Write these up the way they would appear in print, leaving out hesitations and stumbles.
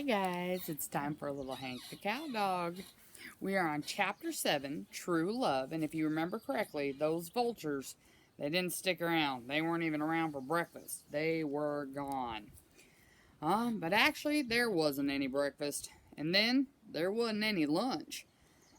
Hi guys, it's time for a little Hank the Cowdog. We are on chapter 7, True Love, and if you remember correctly, those vultures, they didn't stick around. They weren't even around for breakfast. They were gone. But actually, there wasn't any breakfast, and then there wasn't any lunch.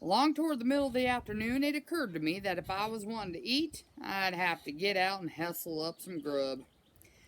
Along toward the middle of the afternoon, it occurred to me that if I was wanting to eat, I'd have to get out and hustle up some grub.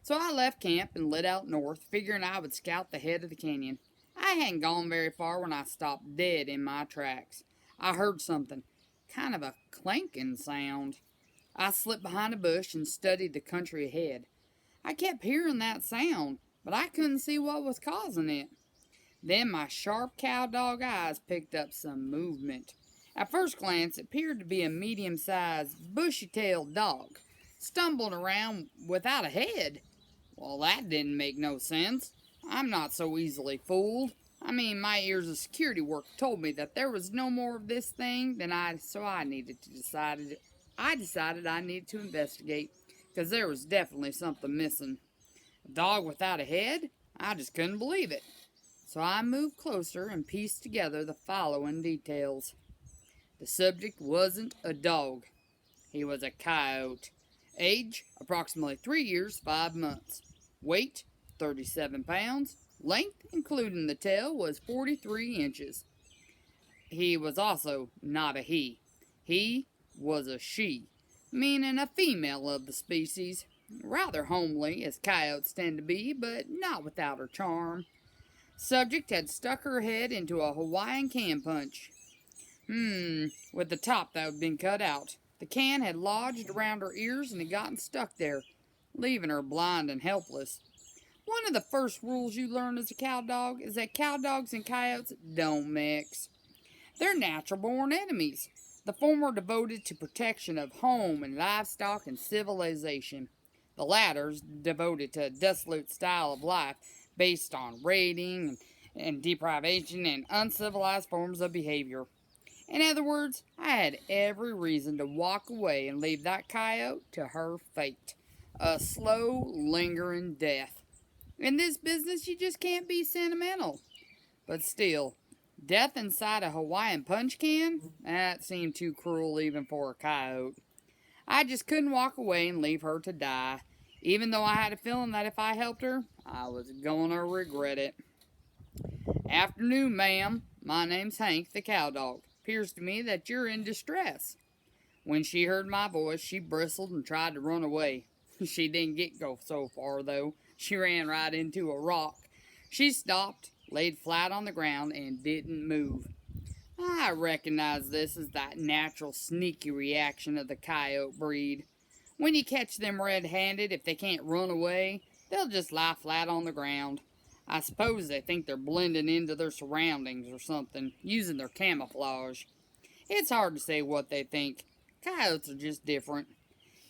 So I left camp and lit out north, figuring I would scout the head of the canyon. I hadn't gone very far when I stopped dead in my tracks. I heard something, kind of a clanking sound. I slipped behind a bush and studied the country ahead. I kept hearing that sound, but I couldn't see what was causing it. Then my sharp cowdog eyes picked up some movement. At first glance, it appeared to be a medium-sized, bushy-tailed dog, stumbling around without a head. Well, that didn't make no sense. I'm not so easily fooled. My years of security work told me that there was no more of this thing than I decided I needed to investigate, because there was definitely something missing. A dog without a head? I just couldn't believe it. So I moved closer and pieced together the following details. The subject wasn't a dog. He was a coyote. Age, approximately 3 years, 5 months. Weight, 37 pounds. Length, including the tail, was 43 inches. He was also not a he. He was a she, meaning a female of the species. Rather homely, as coyotes tend to be, but not without her charm. Subject had stuck her head into a Hawaiian can punch. With the top that had been cut out. The can had lodged around her ears and had gotten stuck there, leaving her blind and helpless. One of the first rules you learn as a cowdog is that cowdogs and coyotes don't mix. They're natural-born enemies. The former devoted to protection of home and livestock and civilization. The latter's devoted to a dissolute style of life based on raiding and deprivation and uncivilized forms of behavior. In other words, I had every reason to walk away and leave that coyote to her fate. A slow, lingering death. In this business, you just can't be sentimental. But still, death inside a Hawaiian punch can? That seemed too cruel even for a coyote. I just couldn't walk away and leave her to die, even though I had a feeling that if I helped her, I was gonna regret it. Afternoon, ma'am. My name's Hank the Cowdog. Appears to me that you're in distress. When she heard my voice, she bristled and tried to run away. She didn't go so far, though. She ran right into a rock. She stopped, laid flat on the ground, and didn't move. I recognize this as that natural sneaky reaction of the coyote breed. When you catch them red-handed, if they can't run away, they'll just lie flat on the ground. I suppose they think they're blending into their surroundings or something, using their camouflage. It's hard to say what they think. Coyotes are just different.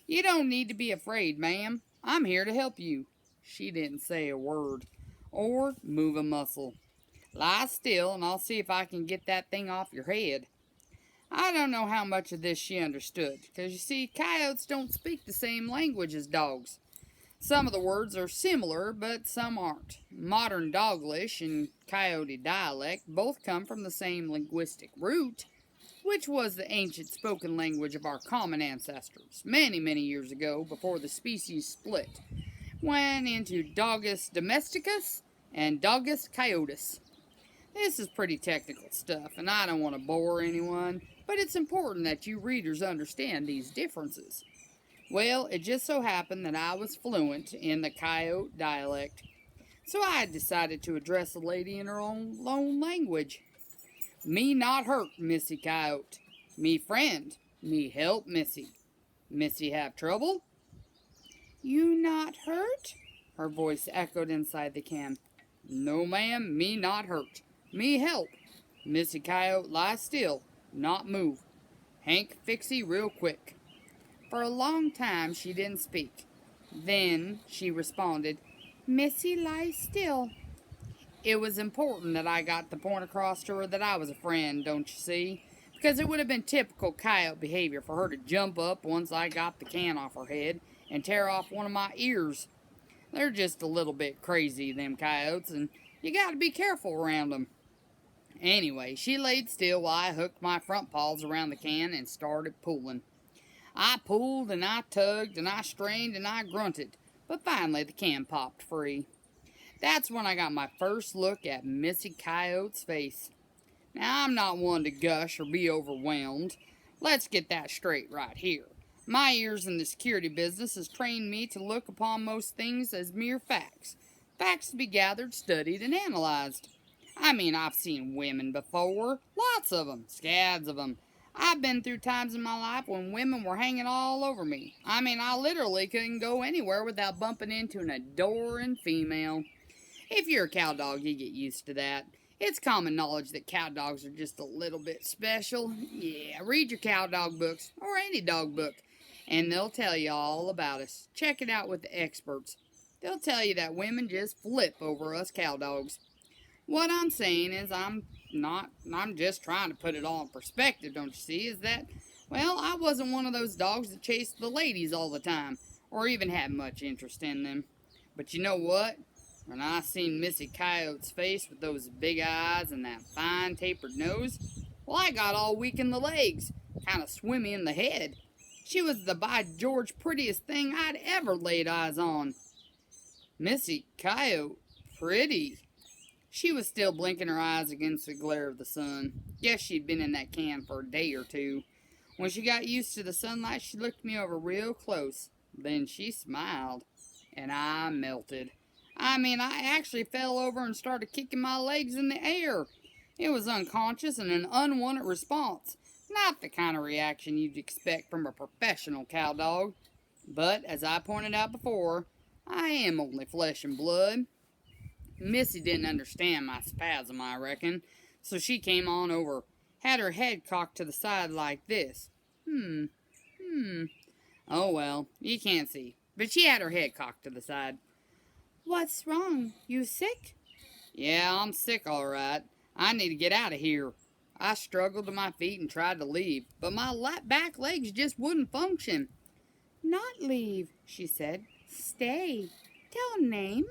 You don't need to be afraid, ma'am. I'm here to help you. She didn't say a word, or move a muscle. Lie still, and I'll see if I can get that thing off your head. I don't know how much of this she understood, because you see, coyotes don't speak the same language as dogs. Some of the words are similar, but some aren't. Modern Doglish and Coyote dialect both come from the same linguistic root, which was the ancient spoken language of our common ancestors, many, many years ago, before the species split, went into Dogus domesticus and Dogus coyotus. This is pretty technical stuff, and I don't want to bore anyone, but it's important that you readers understand these differences. Well, it just so happened that I was fluent in the coyote dialect, so I decided to address the lady in her own language. Me not hurt, Missy Coyote. Me friend. Me help Missy. Missy have trouble? You not hurt? Her voice echoed inside the can. No, ma'am, me not hurt. Me help. Missy Coyote lie still, not move. Hank fixie real quick. For a long time she didn't speak. Then she responded, Missy lie still. It was important that I got the point across to her that I was a friend, don't you see? Because it would have been typical coyote behavior for her to jump up once I got the can off her head and tear off one of my ears. They're just a little bit crazy, them coyotes, and you gotta be careful around them. Anyway, she laid still while I hooked my front paws around the can and started pulling. I pulled and I tugged and I strained and I grunted, but finally the can popped free. That's when I got my first look at Missy Coyote's face. Now, I'm not one to gush or be overwhelmed. Let's get that straight right here. My years in the security business has trained me to look upon most things as mere facts. Facts to be gathered, studied, and analyzed. I mean, I've seen women before. Lots of them. Scads of them. I've been through times in my life when women were hanging all over me. I mean, I literally couldn't go anywhere without bumping into an adoring female. If you're a cow dog, you get used to that. It's common knowledge that cow dogs are just a little bit special. Yeah, read your cow dog books, or any dog book, and they'll tell you all about us. Check it out with the experts. They'll tell you that women just flip over us cow dogs. What I'm saying is I'm just trying to put it all in perspective, don't you see, is that, well, I wasn't one of those dogs that chased the ladies all the time, or even had much interest in them. But you know what? When I seen Missy Coyote's face with those big eyes and that fine tapered nose, well, I got all weak in the legs, kind of swimmy in the head. She was the by George prettiest thing I'd ever laid eyes on. Missy Coyote, pretty. She was still blinking her eyes against the glare of the sun. Guess she'd been in that can for a day or two. When she got used to the sunlight, she looked me over real close. Then she smiled, and I melted. I mean, I actually fell over and started kicking my legs in the air. It was unconscious and an unwanted response. Not the kind of reaction you'd expect from a professional cow dog. But, as I pointed out before, I am only flesh and blood. Missy didn't understand my spasm, I reckon, so she came on over, had her head cocked to the side like this. Oh well, you can't see, but she had her head cocked to the side. What's wrong? You sick? Yeah, I'm sick all right. I need to get out of here. I struggled to my feet and tried to leave, but my back legs just wouldn't function. Not leave, she said. Stay. Tell name.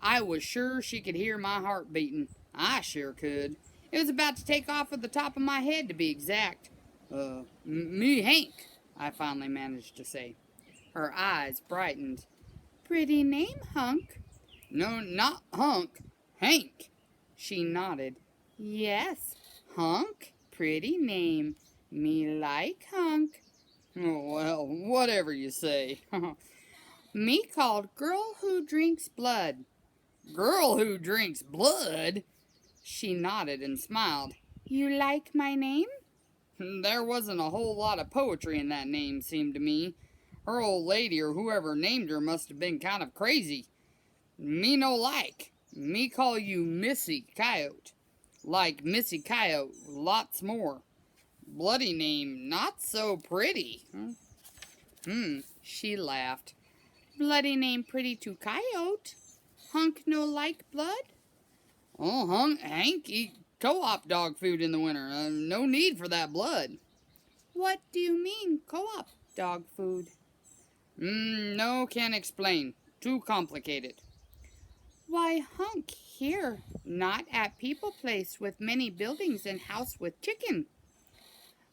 I was sure she could hear my heart beating. I sure could. It was about to take off at the top of my head, to be exact. Me Hank, I finally managed to say. Her eyes brightened. Pretty name, Hunk. No, not Hunk. Hank. She nodded. Yes, Hunk. Pretty name. Me like Hunk. Oh, well, whatever you say. Me called Girl Who Drinks Blood. Girl Who Drinks Blood? She nodded and smiled. You like my name? There wasn't a whole lot of poetry in that name, seemed to me. Her old lady or whoever named her must have been kind of crazy. Me no like. Me call you Missy Coyote. Like Missy Coyote, lots more. Bloody name, not so pretty. She laughed. Bloody name pretty to Coyote. Hunk no like blood? Oh, Hank eat co-op dog food in the winter. No need for that blood. What do you mean, co-op dog food? No, can't explain. Too complicated. Why, Hunk, here, not at people place with many buildings and house with chicken.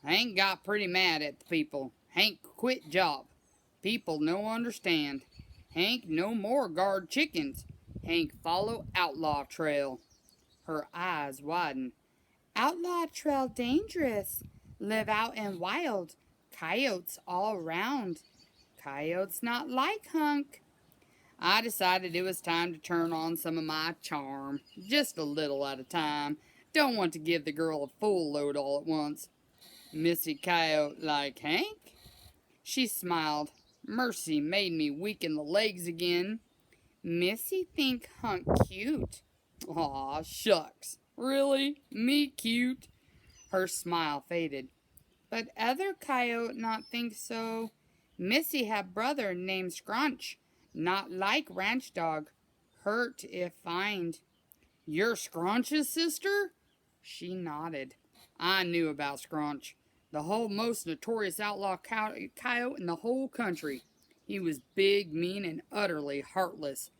Hank got pretty mad at the people. Hank quit job. People no understand. Hank no more guard chickens. Hank follow outlaw trail. Her eyes widened. Outlaw trail dangerous. Live out in wild. Coyotes all round. Coyotes not like Hunk. I decided it was time to turn on some of my charm. Just a little at a time. Don't want to give the girl a full load all at once. Missy Coyote like Hank? She smiled. Mercy made me weak in the legs again. Missy think Hunk cute. Aw, shucks. Really? Me cute? Her smile faded. But other coyote not think so. Missy have brother named Scrunch. Not like ranch dog. Hurt if find. You're Scrunch's sister? She nodded. I knew about Scrunch. The whole most notorious outlaw coyote in the whole country. He was big, mean, and utterly heartless.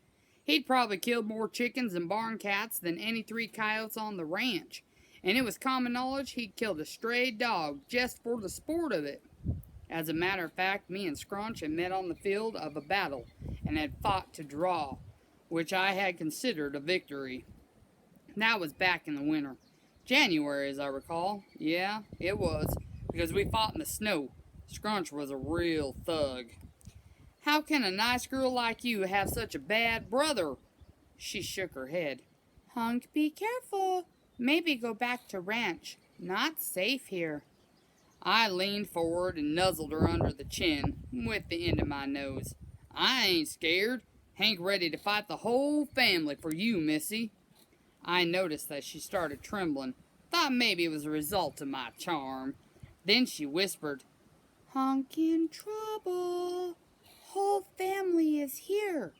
He'd probably killed more chickens and barn cats than any 3 coyotes on the ranch, and it was common knowledge he'd killed a stray dog just for the sport of it. As a matter of fact, me and Scrunch had met on the field of a battle and had fought to draw, which I had considered a victory. That was back in the winter. January, as I recall. Yeah, it was, because we fought in the snow. Scrunch was a real thug. How can a nice girl like you have such a bad brother? She shook her head. Hunk, be careful. Maybe go back to ranch. Not safe here. I leaned forward and nuzzled her under the chin with the end of my nose. I ain't scared. Hank ready to fight the whole family for you, Missy. I noticed that she started trembling. Thought maybe it was a result of my charm. Then she whispered, Honk in trouble. Whole family is here.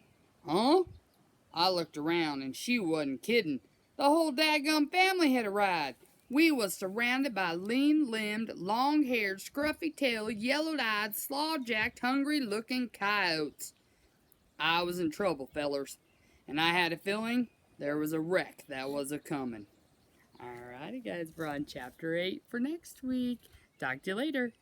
Huh? I looked around and she wasn't kidding. The whole daggum family had arrived. We was surrounded by lean-limbed, long-haired, scruffy-tailed, yellow-eyed, slaw-jacked, hungry-looking coyotes. I was in trouble, fellers, and I had a feeling there was a wreck that was a-comin'. Alrighty, guys, we're on Chapter 8 for next week. Talk to you later.